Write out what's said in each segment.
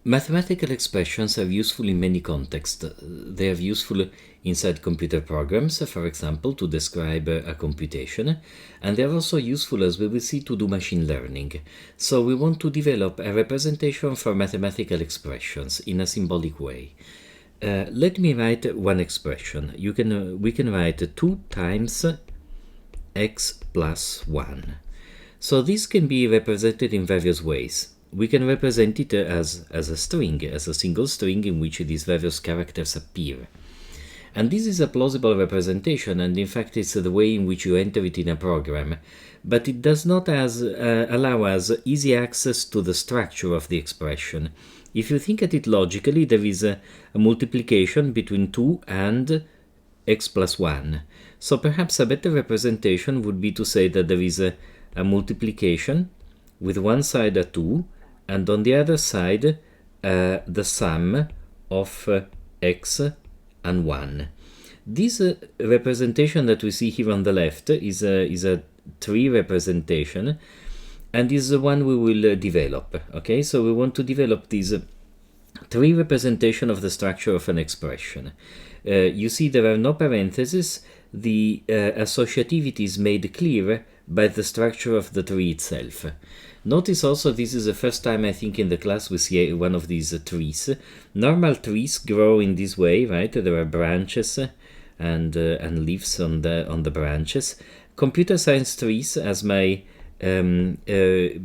Mathematical expressions are useful in many contexts. They are useful inside computer programs, for example, to describe a computation, and they are also useful, as we will see, to do machine learning. So we want to develop a representation for mathematical expressions in a symbolic way. Let me write one expression. We can write 2 times x plus 1. So this can be represented in various ways. We can represent it as a string, as a single string in which these various characters appear. And this is a plausible representation, and in fact it's the way in which you enter it in a program, but it does not allow us easy access to the structure of the expression. If you think at it logically, there is a multiplication between 2 and x plus 1. So perhaps a better representation would be to say that there is a multiplication with one side a 2, and on the other side the sum of x and 1. This representation that we see here on the left is a tree representation, and is the one we will develop. Okay, so we want to develop this tree representation of the structure of an expression. You see there are no parentheses. The associativity is made clear by the structure of the tree itself. Notice also this is the first time I think in the class we see one of these trees. Normal trees grow in this way, right? There are branches and leaves on the branches. Computer science trees, as my Grigory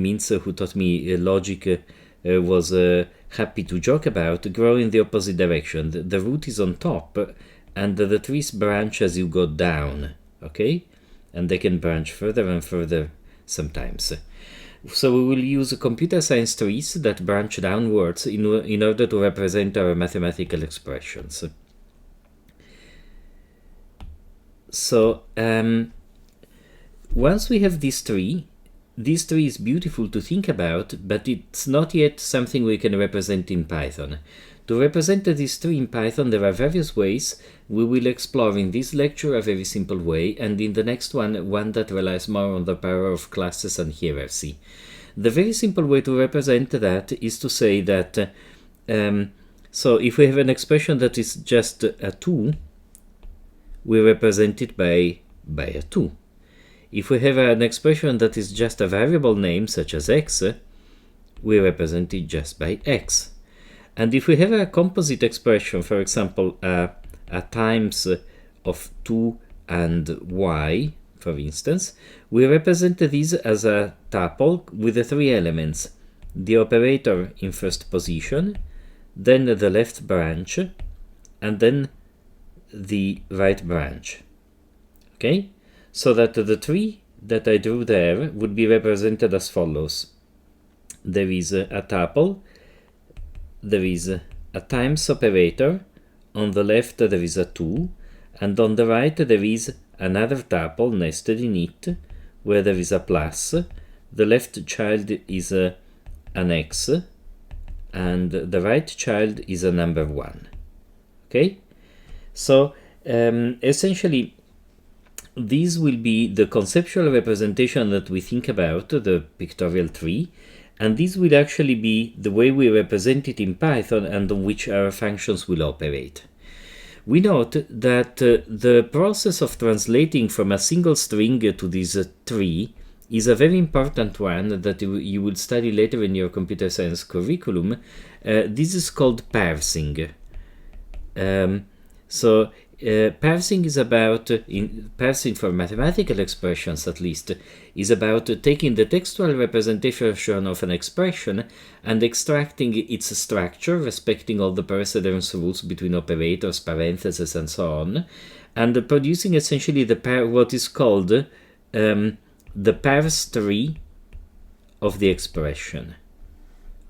Mintz, who taught me logic, was happy to joke about, grow in the opposite direction. The root is on top, and the trees branch as you go down, okay? And they can branch further and further sometimes. So we will use computer science trees that branch downwards in order to represent our mathematical expressions. So once we have this tree is beautiful to think about, but it's not yet something we can represent in Python. To represent this tree in Python, there are various ways. We will explore in this lecture a very simple way, and in the next one that relies more on the power of classes and hierarchy. The very simple way to represent that is to say that, so if we have an expression that is just a 2, we represent it by a 2. If we have an expression that is just a variable name, such as x, we represent it just by x. And if we have a composite expression, for example, a times of 2 and y, for instance, we represent this as a tuple with the 3 elements: the operator in first position, then the left branch, and then the right branch. Okay? So that the tree that I drew there would be represented as follows. There is a tuple, there is a times operator, on the left there is a 2, and on the right there is another tuple nested in it, where there is a plus. The left child is an x, and the right child is a number 1. Okay? So essentially, this will be the conceptual representation that we think about, the pictorial tree, and this will actually be the way we represent it in Python and on which our functions will operate. We note that the process of translating from a single string to this tree is a very important one that you will study later in your computer science curriculum. This is called parsing. Parsing is about, parsing for mathematical expressions at least, is about taking the textual representation of an expression and extracting its structure, respecting all the precedence rules between operators, parentheses, and so on, and producing essentially what is called the parse tree of the expression.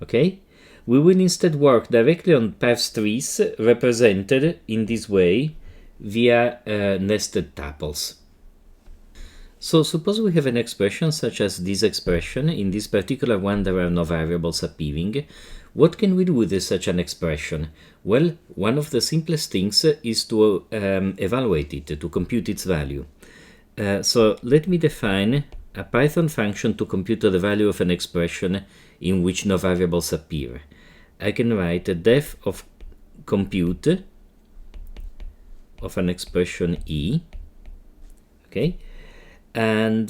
Okay? We will instead work directly on parse trees represented in this way via nested tuples. So suppose we have an expression such as this expression. In this particular one there are no variables appearing. What can we do with such an expression? Well, one of the simplest things is to evaluate it, to compute its value. So let me define a Python function to compute the value of an expression in which no variables appear. I can write a def of compute of an expression E. Okay, and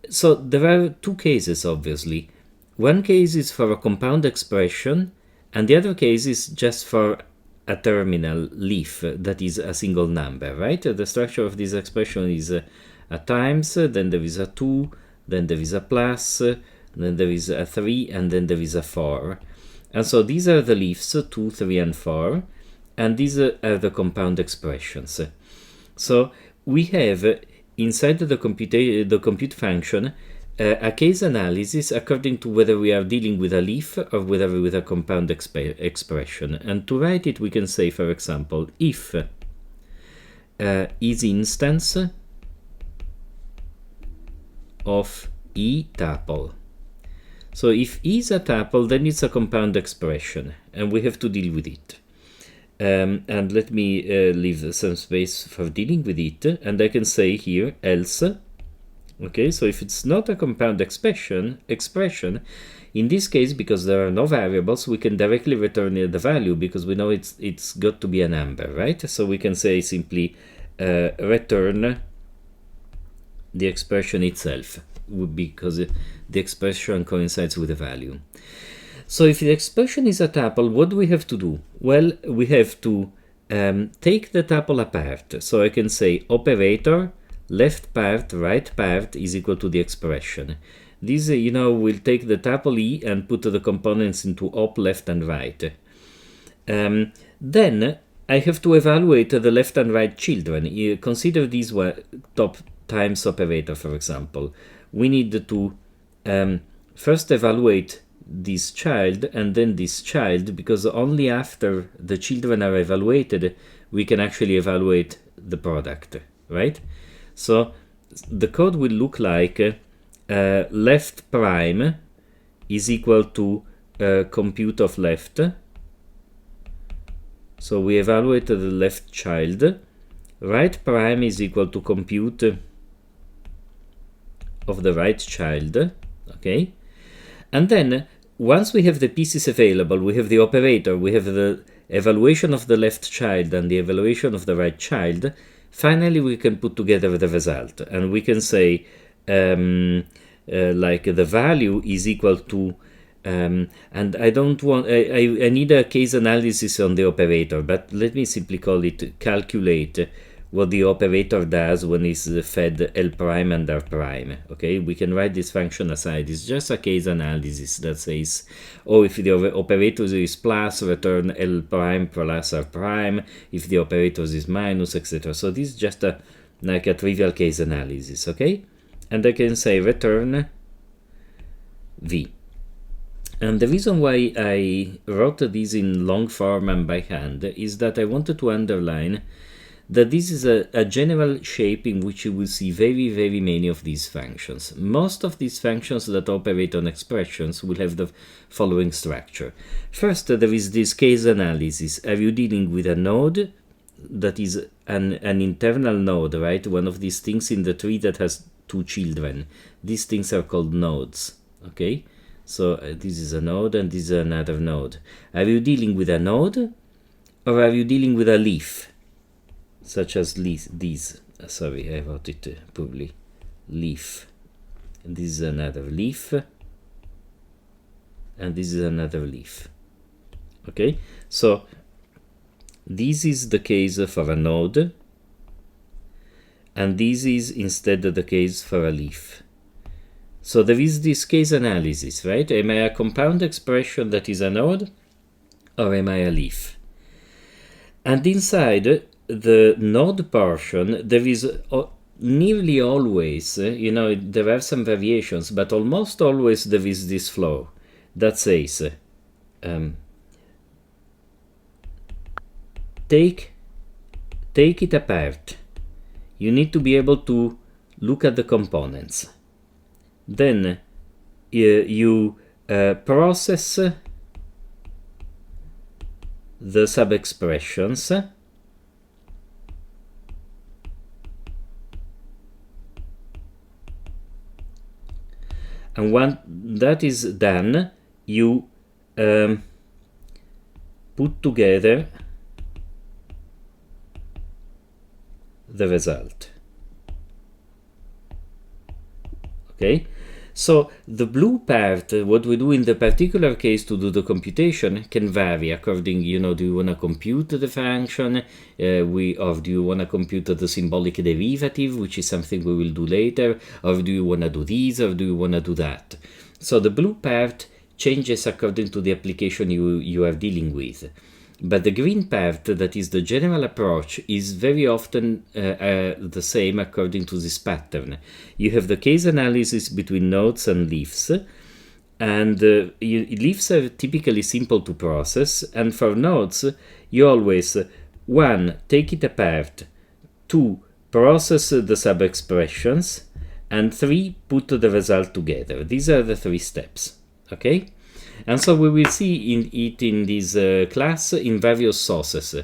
so there are two cases, obviously. One case is for a compound expression, and the other case is just for a terminal leaf that is a single number, right? The structure of this expression is a times, then there is a 2, then there is a plus, then there is a 3, and then there is a 4. And so these are the leaves, 2, 3, and 4, and these are the compound expressions. So we have inside the compute function a case analysis according to whether we are dealing with a leaf or whether with a compound expression. And to write it, we can say, for example, if is instance of E tuple. So if E is a tuple, then it's a compound expression, and we have to deal with it. And let me leave some space for dealing with it, and I can say here else. Okay, so if it's not a compound expression, in this case, because there are no variables, we can directly return the value because we know it's got to be a number, right? So we can say simply return the expression itself, because the expression coincides with the value. So if the expression is a tuple, what do we have to do? Well, we have to take the tuple apart. So I can say operator left part, right part is equal to the expression. This, will take the tuple E and put the components into op left and right. Then I have to evaluate the left and right children. Consider these top times operator, for example. We need to first evaluate this child and then this child, because only after the children are evaluated we can actually evaluate the product, right? So the code will look like left prime is equal to compute of left. So we evaluate the left child. Right prime is equal to compute of the right child. Okay, and then once we have the pieces available, we have the operator, we have the evaluation of the left child and the evaluation of the right child. Finally, we can put together the result, and we can say like the value is equal to, and I don't want, I need a case analysis on the operator, but let me simply call it calculate what the operator does when it's fed L prime and R prime. Okay, we can write this function aside. It's just a case analysis that says, oh, if the operator is plus, return L prime plus R prime. If the operator is minus, etc. So this is just like a trivial case analysis. Okay, and I can say return V. And the reason why I wrote this in long form and by hand is that I wanted to underline that this is a general shape in which you will see very, very many of these functions. Most of these functions that operate on expressions will have the following structure. First, there is this case analysis. Are you dealing with a node that is an internal node, right? One of these things in the tree that has two children. These things are called nodes, okay? So this is a node and this is another node. Are you dealing with a node or are you dealing with a leaf? Such as these. Sorry, I wrote it poorly. Leaf. And this is another leaf. And this is another leaf. Okay? So, this is the case for a node. And this is instead the case for a leaf. So, there is this case analysis, right? Am I a compound expression that is a node? Or am I a leaf? And inside the node portion, there is nearly always, there are some variations, but almost always there is this flow that says, take it apart. You need to be able to look at the components. Then you process the sub-expressions. And when that is done, you put together the result. Okay, so the blue part, what we do in the particular case to do the computation can vary according, do you want to compute the function, or do you want to compute the symbolic derivative, which is something we will do later, or do you want to do this, or do you want to do that? So the blue part changes according to the application you are dealing with. But the green part, that is the general approach, is very often the same according to this pattern. You have the case analysis between nodes and leaves, and leaves are typically simple to process, and for nodes, you always, 1, take it apart, 2, process the sub-expressions, and 3, put the result together. These are the 3 steps, okay? And so we will see in this class in various sources.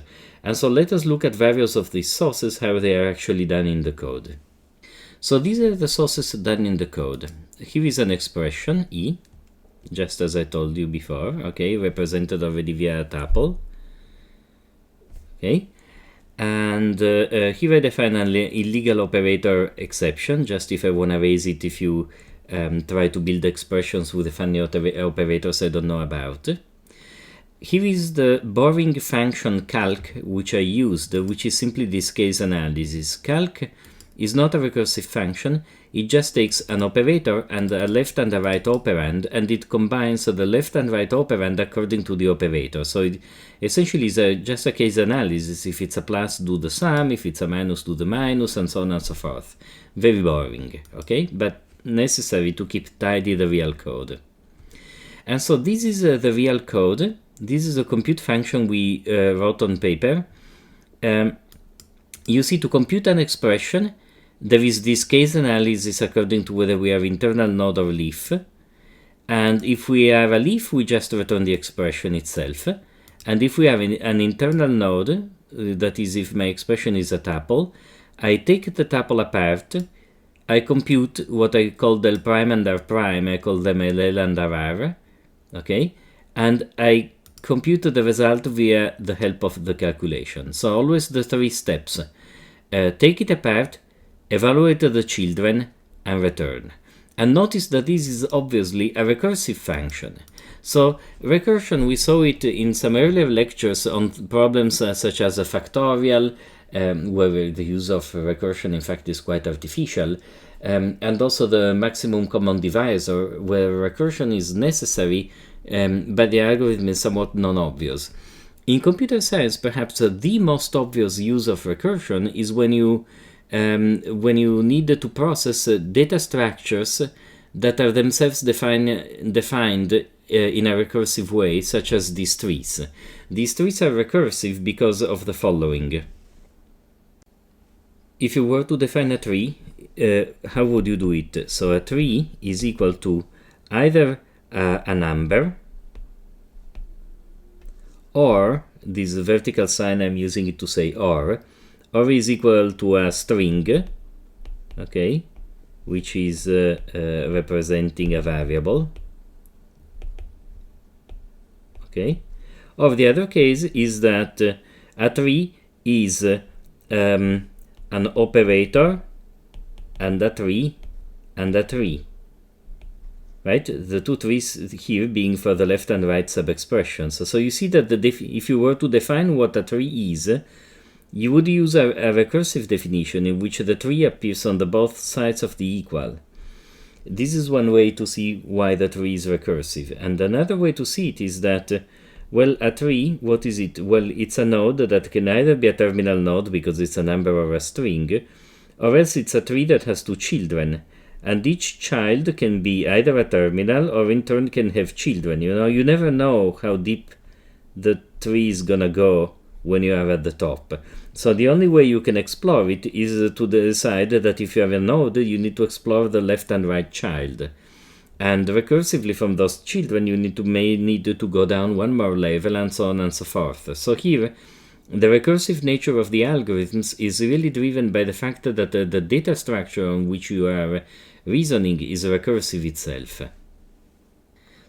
And so let us look at various of these sources, how they are actually done in the code. So these are the sources done in the code. Here is an expression, E, just as I told you before, okay, represented already via a tuple. Okay, and here I define an illegal operator exception, just if I want to raise it if you try to build expressions with funny operators I don't know about. Here is the boring function calc which I used, which is simply this case analysis. Calc is not a recursive function, it just takes an operator and a left and a right operand, and it combines the left and right operand according to the operator. So it essentially is just a case analysis. If it's a plus, do the sum, if it's a minus, do the minus, and so on and so forth. Very boring, okay? But necessary to keep tidy the real code. And so this is the real code. This is a compute function we wrote on paper. You see, to compute an expression, there is this case analysis according to whether we have internal node or leaf. And if we have a leaf, we just return the expression itself. And if we have an internal node, that is if my expression is a tuple, I take the tuple apart, I compute what I call del prime and r prime, I call them ll and rr, okay? And I compute the result via the help of the calculation. So always the 3 steps. Take it apart, evaluate the children, and return. And notice that this is obviously a recursive function. So recursion, we saw it in some earlier lectures on problems such as a factorial, where the use of recursion in fact is quite artificial, and also the maximum common divisor, where recursion is necessary, but the algorithm is somewhat non-obvious. In computer science, perhaps the most obvious use of recursion is when you need to process data structures that are themselves defined in a recursive way, such as these trees. These trees are recursive because of the following. If you were to define a tree, how would you do it? So a tree is equal to either a number, or this vertical sign I'm using it to say or is equal to a string, okay, which is representing a variable, okay. Or the other case is that a tree is an operator and a tree and a tree, right? The 2 trees here being for the left and right sub-expressions. So you see that if you were to define what a tree is, you would use a recursive definition in which the tree appears on the both sides of the equal. This is one way to see why the tree is recursive. And another way to see it is that, well, a tree, what is it? Well, it's a node that can either be a terminal node because it's a number or a string, or else it's a tree that has 2 children. And each child can be either a terminal or in turn can have children. You never know how deep the tree is gonna go when you are at the top. So the only way you can explore it is to decide that if you have a node, you need to explore the left and right child. And recursively from those children, you may need to go down one more level and so on and so forth. So here, the recursive nature of the algorithms is really driven by the fact that the data structure on which you are reasoning is recursive itself.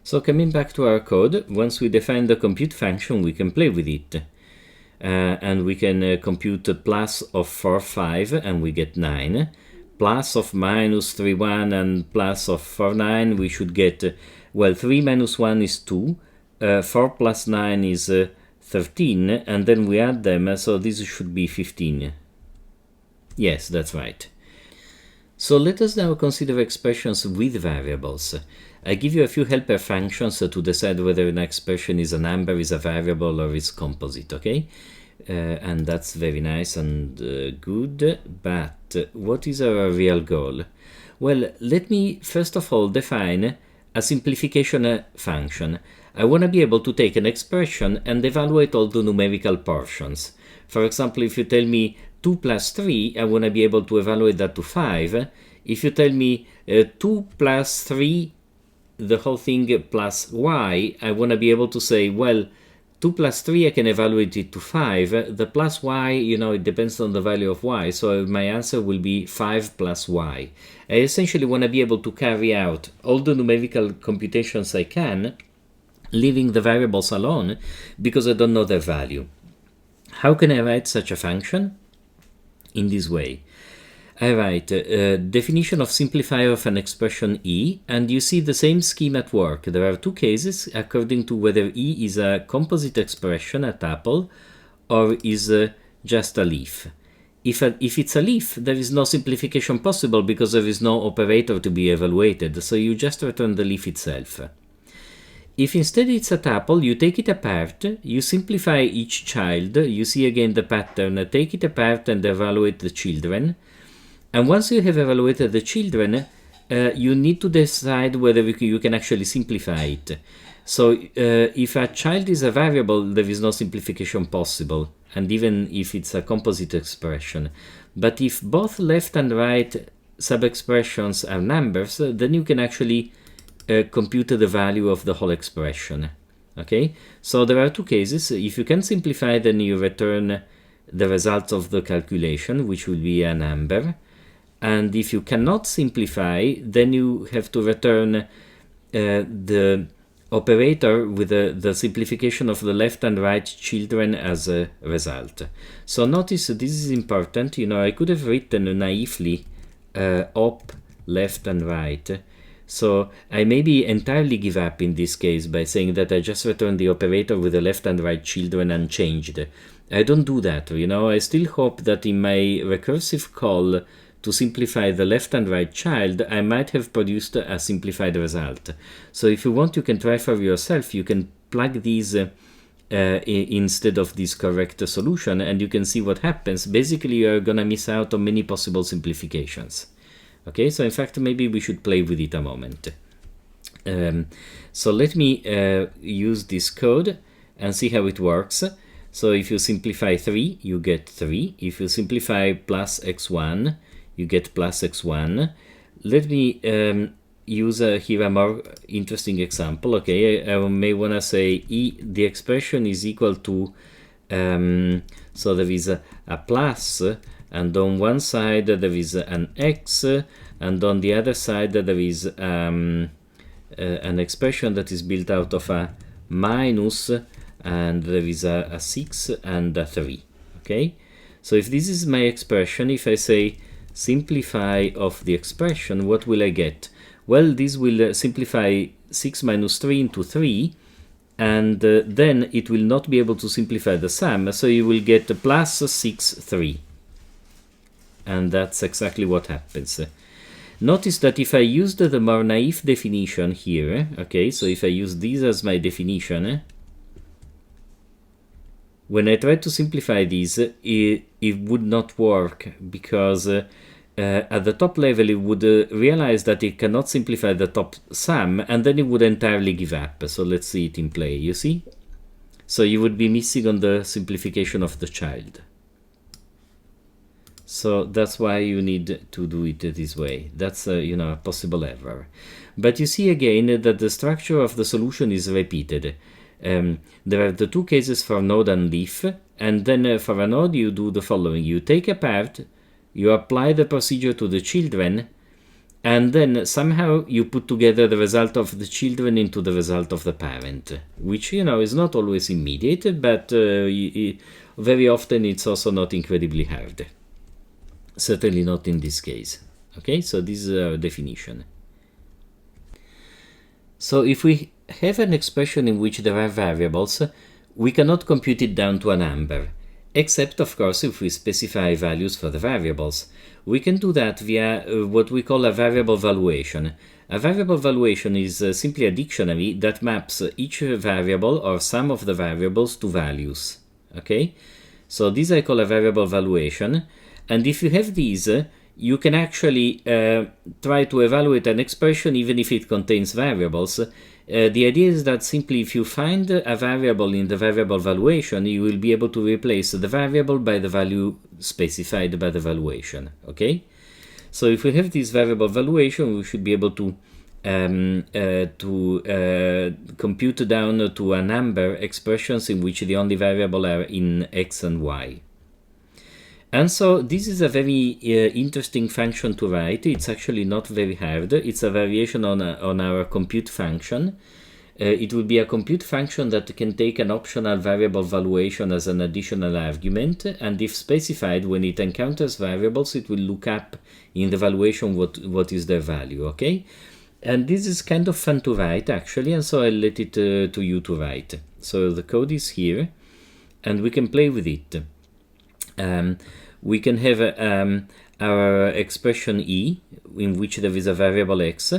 So coming back to our code, once we define the compute function, we can play with it. And we can compute a plus of 4, 5, and we get 9. Plus of minus 3, 1, and plus of 4, 9, we should get, well, 3 minus 1 is 2, 4 plus 9 is 13, and then we add them, so this should be 15. Yes, that's right. So let us now consider expressions with variables. I give you a few helper functions to decide whether an expression is a number, is a variable, or is composite, okay? And that's very nice and good, but what is our real goal? Well, let me first of all define a simplification function. I want to be able to take an expression and evaluate all the numerical portions. For example, if you tell me 2 plus 3, I want to be able to evaluate that to 5. If you tell me 2 plus 3, the whole thing plus y, I want to be able to say, well, 2 plus 3, I can evaluate it to 5. The plus y, it depends on the value of y, so my answer will be 5 plus y. I essentially want to be able to carry out all the numerical computations I can, leaving the variables alone, because I don't know their value. How can I write such a function? In this way. I write definition of simplifier of an expression E, and you see the same scheme at work. There are two cases according to whether E is a composite expression, a tuple, or is just a leaf. If it's a leaf, there is no simplification possible because there is no operator to be evaluated, so you just return the leaf itself. If instead it's a tuple, you take it apart, you simplify each child, you see again the pattern, take it apart and evaluate the children. And once you have evaluated the children, you need to decide whether you can actually simplify it. So if a child is a variable, there is no simplification possible, and even if it's a composite expression. But if both left and right sub-expressions are numbers, then you can actually compute the value of the whole expression. Okay, so there are two cases. If you can simplify, then you return the result of the calculation, which will be a number. And if you cannot simplify, then you have to return the operator with the simplification of the left and right children as a result. So notice this is important. I could have written naively op left and right. So I maybe entirely give up in this case by saying that I just return the operator with the left and right children unchanged. I don't do that. I still hope that in my recursive call to simplify the left and right child, I might have produced a simplified result. So if you want, you can try for yourself. You can plug these instead of this correct solution, and you can see what happens. Basically, you're going to miss out on many possible simplifications. Okay, so in fact, maybe we should play with it a moment. So let me use this code and see how it works. So if you simplify 3, you get 3. If you simplify plus x1, you get plus x1. Let me use here a more interesting example. Okay, I may want to say the expression is equal to, so there is a plus, and on one side there is an x, and on the other side there is an expression that is built out of a minus, and there is a 6 and a 3. Okay, so if this is my expression, if I say simplify of the expression, what will I get? Well, this will simplify 6 minus 3 into 3, and then it will not be able to simplify the sum, so you will get plus 6, 3. And that's exactly what happens. Notice that if I used the more naive definition here, okay, so if I use this as my definition, when I try to simplify this, it would not work, because at the top level it would realize that it cannot simplify the top sum, and then it would entirely give up. So let's see it in play, you see? So you would be missing on the simplification of the child. So that's why you need to do it this way. That's a possible error. But you see again that the structure of the solution is repeated. There are the two cases for node and leaf, and then for a node you do the following. You take apart, you apply the procedure to the children, and then somehow you put together the result of the children into the result of the parent, which, you know, is not always immediate, but very often it's also not incredibly hard. Certainly not in this case. Okay, so this is our definition. So if we have an expression in which there are variables, we cannot compute it down to a number, except, of course, if we specify values for the variables. We can do that via what we call a variable valuation. A variable valuation is simply a dictionary that maps each variable or some of the variables to values. Okay? So this I call a variable valuation. And if you have these, you can actually try to evaluate an expression even if it contains variables. The idea is that simply if you find a variable in the variable valuation, you will be able to replace the variable by the value specified by the valuation. Okay? So if we have this variable valuation, we should be able to compute down to a number expressions in which the only variable are in x and y. And so this is a very interesting function to write. It's actually not very hard. It's a variation on our compute function. It will be a compute function that can take an optional variable valuation as an additional argument, and if specified, when it encounters variables, it will look up in the valuation what is their value, okay? And this is kind of fun to write, actually, and so I'll let it to you to write. So the code is here, and we can play with it. We can have our expression e, in which there is a variable x,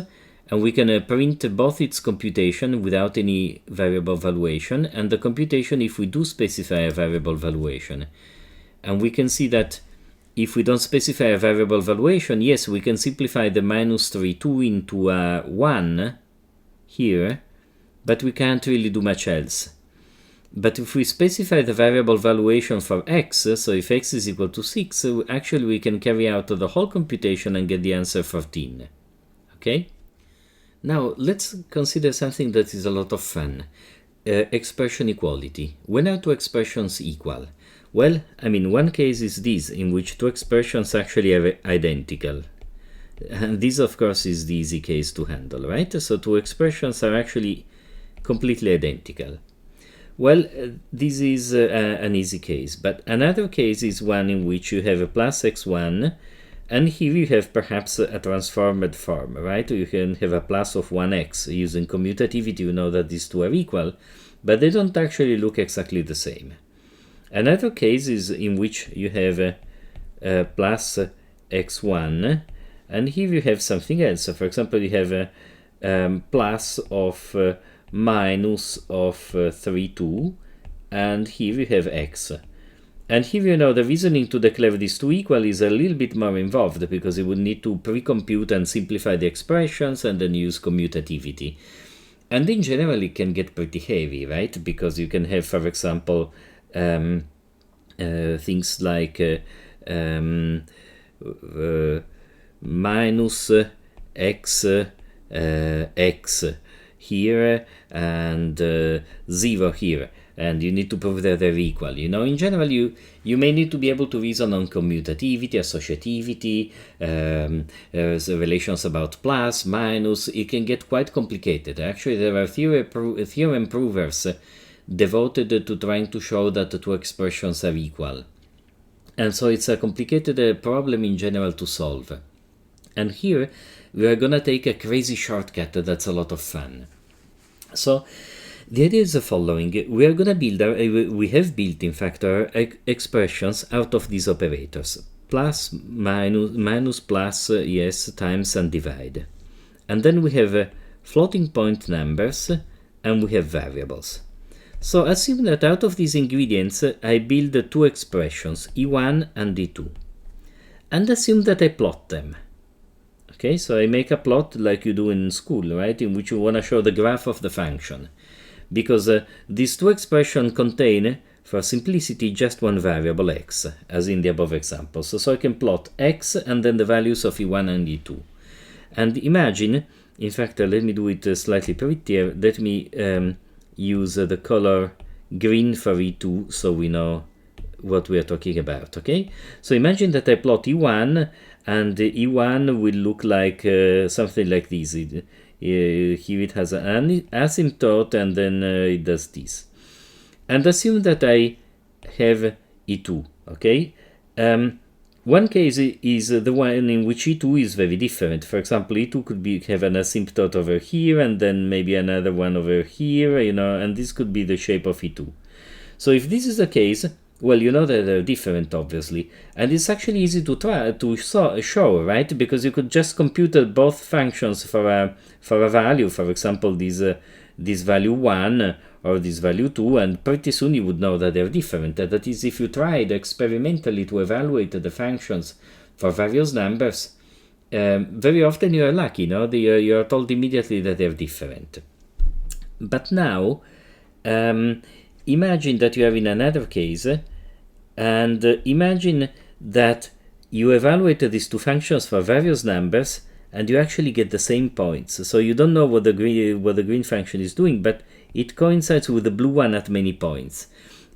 and we can print both its computation without any variable valuation, and the computation if we do specify a variable valuation. And we can see that if we don't specify a variable valuation, yes, we can simplify the -32 into a 1 here, but we can't really do much else. But if we specify the variable valuation for x, so if x is equal to 6, actually we can carry out the whole computation and get the answer 14. Okay? Now let's consider something that is a lot of fun. Expression equality. When are two expressions equal? Well, I mean, one case is this, in which two expressions actually are identical. And this, of course, is the easy case to handle, right? So two expressions are actually completely identical. Well, this is an easy case, but another case is one in which you have a plus x1, and here you have perhaps a transformed form, right? You can have a plus of 1x. Using commutativity, you know that these two are equal, but they don't actually look exactly the same. Another case is in which you have a plus x1, and here you have something else. So for example, you have a plus of minus of 3,2, and here we have x. And here, you know, the reasoning to declare these two equal is a little bit more involved, because you would need to pre-compute and simplify the expressions and then use commutativity. And in general, it can get pretty heavy, right? Because you can have, for example, things like minus x x here and 0 here, and you need to prove that they're equal. You know, in general, you may need to be able to reason on commutativity, associativity, relations about plus, minus. It can get quite complicated. Actually, there are theorem provers devoted to trying to show that the two expressions are equal. And so it's a complicated problem in general to solve. And here we are going to take a crazy shortcut that's a lot of fun. So the idea is the following. We are going to build we have built, in fact, our expressions out of these operators: plus, minus, plus, yes, times, and divide. And then we have floating point numbers, and we have variables. So assume that out of these ingredients I build two expressions, E1 and E2. And assume that I plot them. Okay, so I make a plot like you do in school, right, in which you want to show the graph of the function. Because these two expressions contain, for simplicity, just one variable x, as in the above example. So I can plot x and then the values of E1 and E2. And imagine, in fact, let me do it slightly prettier. Let me use the color green for E2 so we know what we are talking about, okay? So imagine that I plot E1 and E1 will look like something like this. Here it has an asymptote, and then it does this. And assume that I have E2, okay? One case is the one in which E2 is very different. For example, E2 could have an asymptote over here, and then maybe another one over here, and this could be the shape of E2. So if this is the case, well, you know that they're different, obviously. And it's actually easy to try to show, right? Because you could just compute both functions for a value, for example, this value 1 or this value 2, and pretty soon you would know that they're different. That is, if you tried experimentally to evaluate the functions for various numbers, very often you are lucky, you are told immediately that they're different. But now, imagine that you are in another case, and imagine that you evaluate these two functions for various numbers, and you actually get the same points. So you don't know what the green function is doing, but it coincides with the blue one at many points.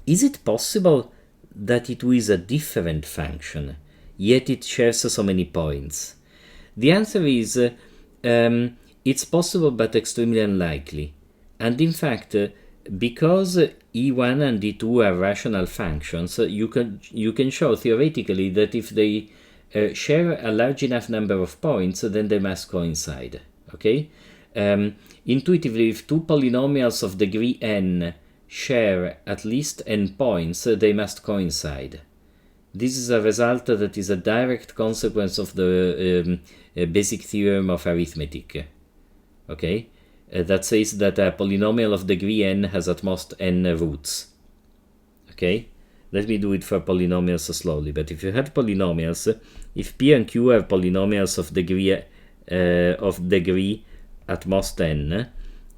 Is it possible that it is a different function, yet it shares so many points? The answer is it's possible, but extremely unlikely. And in fact, because E1 and E2 are rational functions, you can show theoretically that if they share a large enough number of points, then they must coincide. Okay? Intuitively, if two polynomials of degree n share at least n points, they must coincide. This is a result that is a direct consequence of the basic theorem of arithmetic. Okay? That says that a polynomial of degree n has at most n roots. Okay? Let me do it for polynomials slowly. But if you had polynomials, if p and q are polynomials of degree at most n,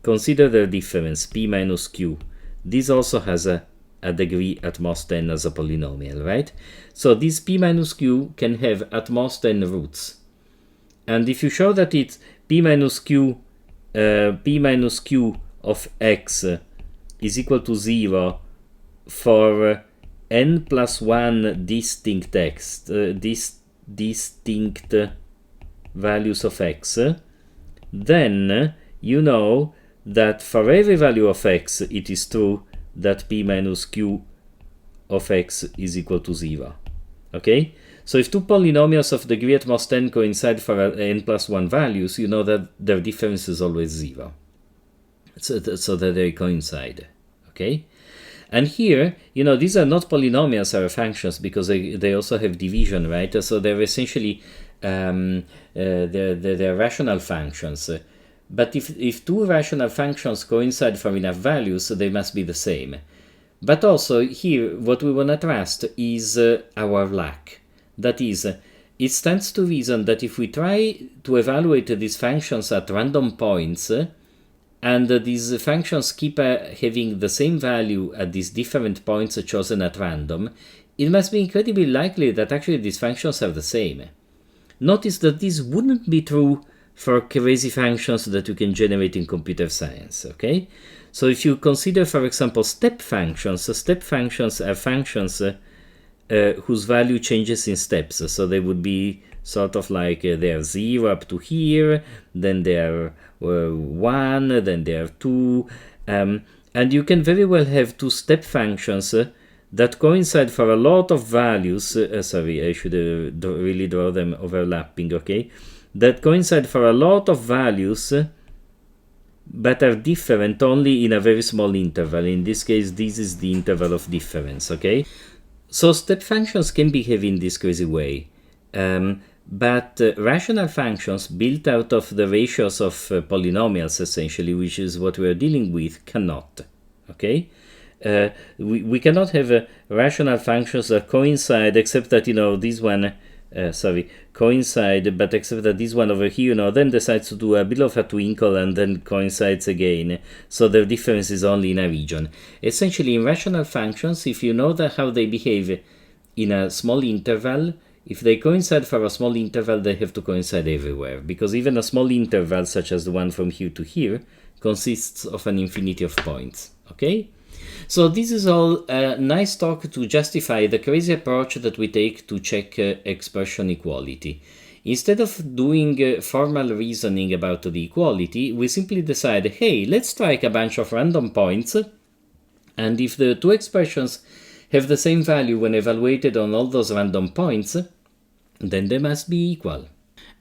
consider their difference, p minus q. This also has a degree at most n as a polynomial, right? So this p minus q can have at most n roots. And if you show that it's p minus q of x is equal to 0 for n plus 1 distinct distinct values of x, then you know that for every value of x it is true that p minus q of x is equal to 0. Okay? So if two polynomials of degree at most n coincide for n plus 1 values, you know that their difference is always 0. So that they coincide. Okay? And here, these are not polynomials, are functions, because they also have division, right? So they're essentially they're rational functions. But if two rational functions coincide for enough values, they must be the same. But also here, what we want to trust is our luck. That is, it stands to reason that if we try to evaluate these functions at random points, and these functions keep having the same value at these different points chosen at random, it must be incredibly likely that actually these functions are the same. Notice that this wouldn't be true for crazy functions that you can generate in computer science, okay? So if you consider, for example, step functions are functions whose value changes in steps. So they would be sort of like they are 0 up to here, then they are 1, then they are 2. And you can very well have two step functions that coincide for a lot of values. Sorry, I should really draw them overlapping, okay? That coincide for a lot of values, but are different only in a very small interval. In this case, this is the interval of difference, okay? So step functions can behave in this crazy way. But rational functions built out of the ratios of polynomials, essentially, which is what we are dealing with, cannot. Okay? We cannot have rational functions that coincide, except that, this one, coincide, but except that this one over here, then decides to do a bit of a twinkle and then coincides again. So the difference is only in a region. Essentially, in rational functions, if you know how they behave in a small interval, if they coincide for a small interval, they have to coincide everywhere, because even a small interval, such as the one from here to here, consists of an infinity of points. Okay? So this is all a nice talk to justify the crazy approach that we take to check expression equality. Instead of doing formal reasoning about the equality, we simply decide, hey, let's strike a bunch of random points, and if the two expressions have the same value when evaluated on all those random points, then they must be equal.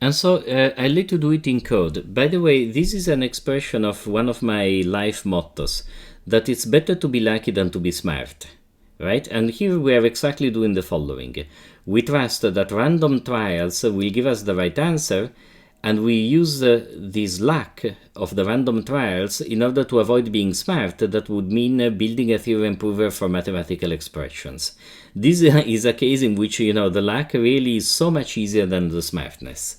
And so I let you do it in code. By the way, this is an expression of one of my life mottos, that it's better to be lucky than to be smart, right? And here we are exactly doing the following. We trust that random trials will give us the right answer, and we use this luck of the random trials in order to avoid being smart. That would mean building a theorem prover for mathematical expressions. This is a case in which, the luck really is so much easier than the smartness.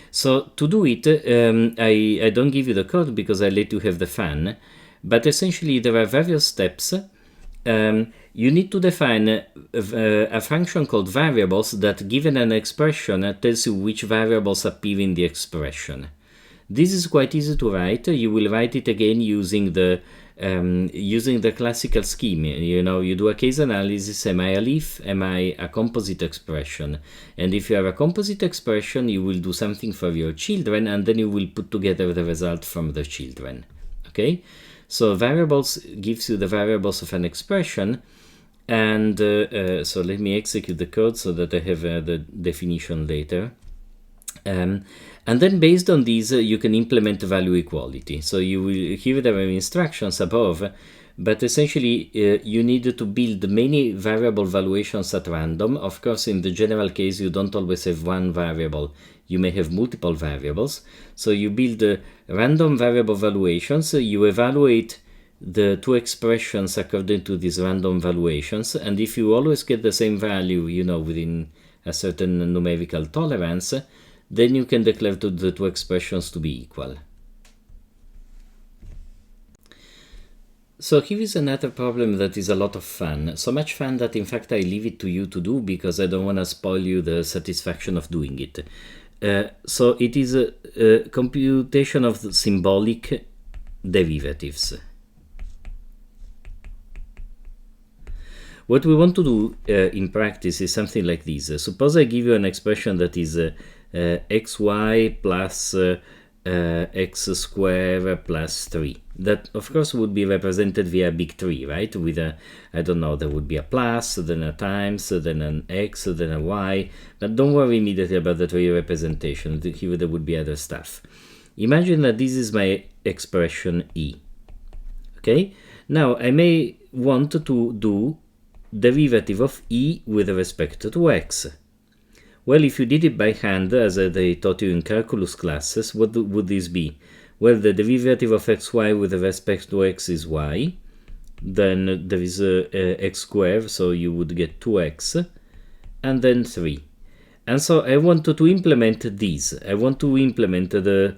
So to do it, I don't give you the code because I let you have the fun, but essentially there are various steps. You need to define a function called variables that, given an expression, tells you which variables appear in the expression. This is quite easy to write. You will write it again using the classical scheme. You do a case analysis. Am I a leaf? Am I a composite expression? And if you are a composite expression, you will do something for your children, and then you will put together the result from the children. Okay? So variables gives you the variables of an expression, and so let me execute the code so that I have the definition later. And then based on these, you can implement value equality. So you will, here there are instructions above, but essentially you need to build many variable valuations at random. Of course, in the general case, you don't always have one variable. You may have multiple variables. So you build random variable valuations. You evaluate the two expressions according to these random valuations. And if you always get the same value, within a certain numerical tolerance, then you can declare the two expressions to be equal. So here is another problem that is a lot of fun. So much fun that in fact I leave it to you to do because I don't want to spoil you the satisfaction of doing it. So it is a computation of the symbolic derivatives. What we want to do in practice is something like this. Suppose I give you an expression that is xy plus x squared plus 3. That, of course, would be represented via big 3, right? With a, I don't know, there would be a plus, then a times, then an x, then a y. But don't worry immediately about the 3 representation. Here there would be other stuff. Imagine that this is my expression e. Okay? Now, I may want to do derivative of e with respect to x. Well, if you did it by hand, as they taught you in calculus classes, what would this be? Well, the derivative of xy with respect to x is y. Then there is x squared, so you would get 2x, and then 3. And so I want to implement these. I want to implement the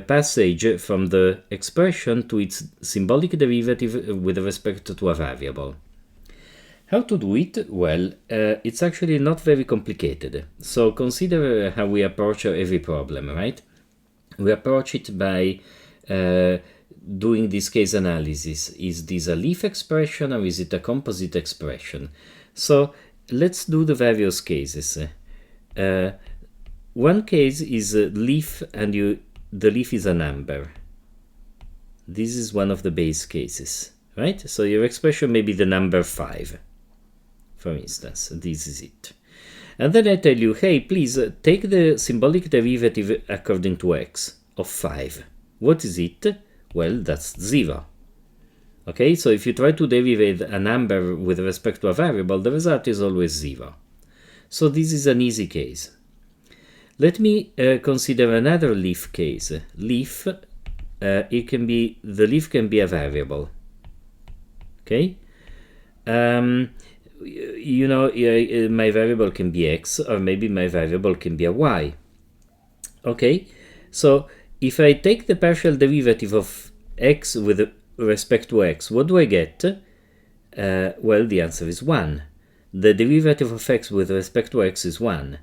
passage from the expression to its symbolic derivative with respect to a variable. How to do it? Well, it's actually not very complicated. So consider how we approach every problem, right? We approach it by doing this case analysis. Is this a leaf expression or is it a composite expression? So let's do the various cases. One case is a leaf and the leaf is a number. This is one of the base cases, right? So your expression may be the number 5. For instance, this is it. And then I tell you, hey, please take the symbolic derivative according to x of 5. What is it? Well, that's 0. Okay, so if you try to derivate a number with respect to a variable, the result is always 0. So this is an easy case. Let me consider another leaf case. Leaf, the leaf can be a variable. Okay? My variable can be x, or maybe my variable can be a y. Okay, so if I take the partial derivative of x with respect to x, what do I get? Well, the answer is 1. The derivative of x with respect to x is 1.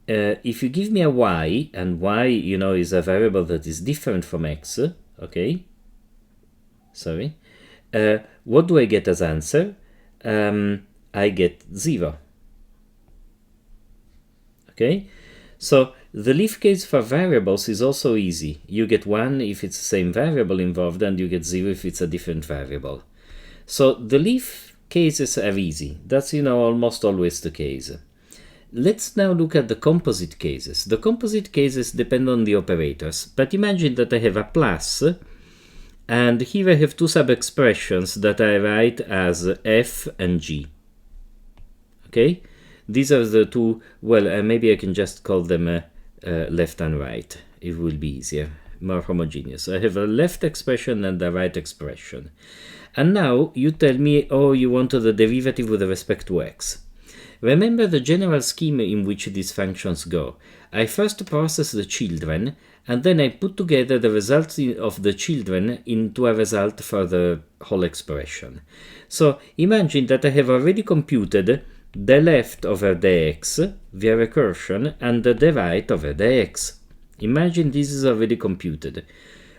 If you give me a y, and y, is a variable that is different from x, okay? Sorry. what do I get as answer? I get 0. Okay, so the leaf case for variables is also easy. You get 1 if it's the same variable involved, and you get 0 if it's a different variable. So the leaf cases are easy. That's, almost always the case. Let's now look at the composite cases. The composite cases depend on the operators, but imagine that I have a plus, and here I have two sub-expressions that I write as f and g. Okay? These are the two, well, maybe I can just call them left and right. It will be easier, more homogeneous. I have a left expression and a right expression. And now you tell me, oh, you want the derivative with respect to x. Remember the general scheme in which these functions go. I first process the children, and then I put together the results of the children into a result for the whole expression. So imagine that I have already computed the left over the x via recursion and the right over the x. Imagine this is already computed.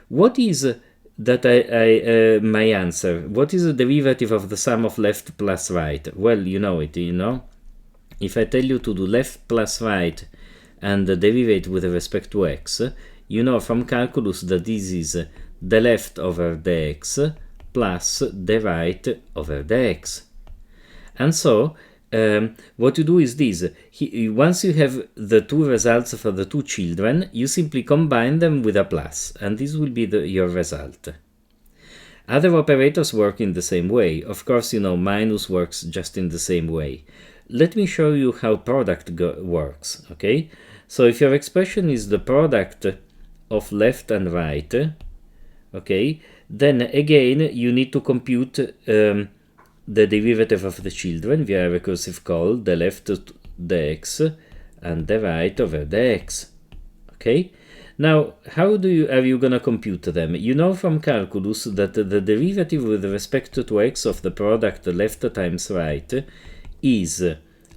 What is that my answer? What is the derivative of the sum of left plus right? Well, you know it, If I tell you to do left plus right and derivate with respect to x, you know from calculus that this is the left over the x plus the right over the x. And so what you do is this. Once you have the two results for the two children, you simply combine them with a plus, and this will be your result. Other operators work in the same way. Of course, minus works just in the same way. Let me show you how product works, okay? So if your expression is the product of left and right, okay, then again you need to compute the derivative of the children via a recursive call, the left the x and the right over the x. Okay? Now, how are you going to compute them? You know from calculus that the derivative with respect to x of the product left times right is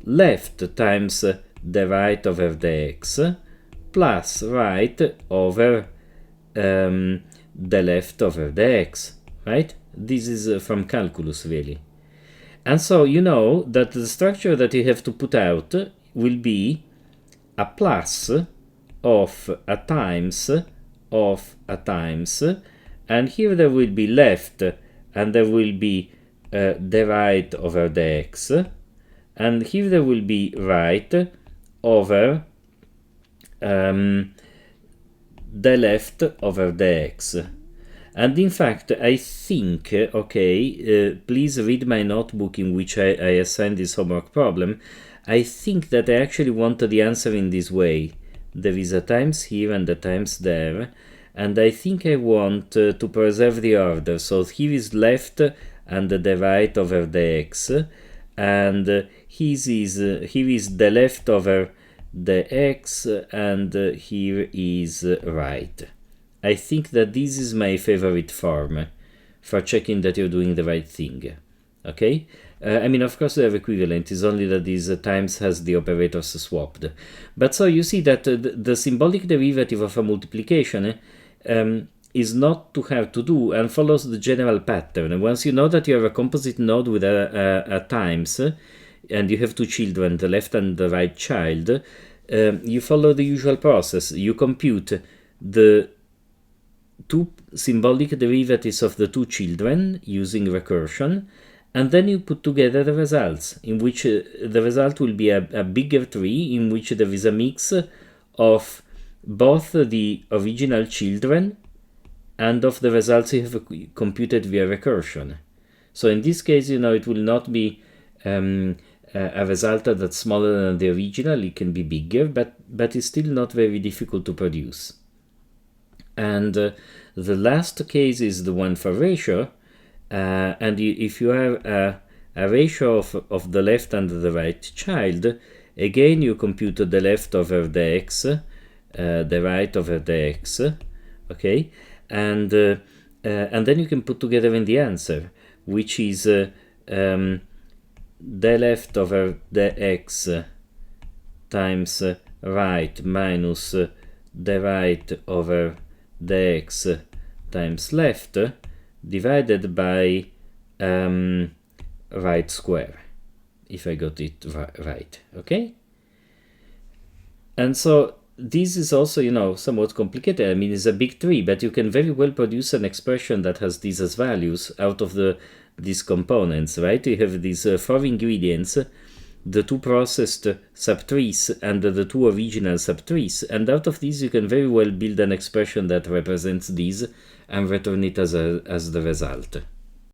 left times the right over the x plus right over the left over the x, right? This is from calculus, really. And so you know that the structure that you have to put out will be a plus of a times of a times, and here there will be left and there will be the right over the x, and here there will be right over the left over the x. And in fact, I think, please read my notebook in which I assigned this homework problem. I think that I actually want the answer in this way. There is a times here and a times there, and I think I want to preserve the order. So here is left and the right over the x, and here is the left over the x, and here is right. I think that this is my favorite form for checking that you're doing the right thing. Okay? Of course they are equivalent, it's only that these times has the operators swapped. But so you see that the symbolic derivative of a multiplication is not too hard to do and follows the general pattern. Once you know that you have a composite node with a times, and you have two children, the left and the right child, you follow the usual process. You compute the two symbolic derivatives of the two children using recursion, and then you put together the results, in which the result will be a bigger tree in which there is a mix of both the original children and of the results you have computed via recursion. So in this case, it will not be a result that's smaller than the original. It can be bigger, but it's still not very difficult to produce. And the last case is the one for ratio, and if you have a ratio of the left and the right child, again you compute the left over the x, the right over the x, okay, and then you can put together in the answer, which is the left over the x times right minus the right over the x times left divided by right square, if I got it right, okay? And so this is also, somewhat complicated. I mean, it's a big tree, but you can very well produce an expression that has these as values out of these components, right? You have these 4 ingredients, the 2 processed subtrees and the 2 original subtrees, and out of these you can very well build an expression that represents these and return it as the result.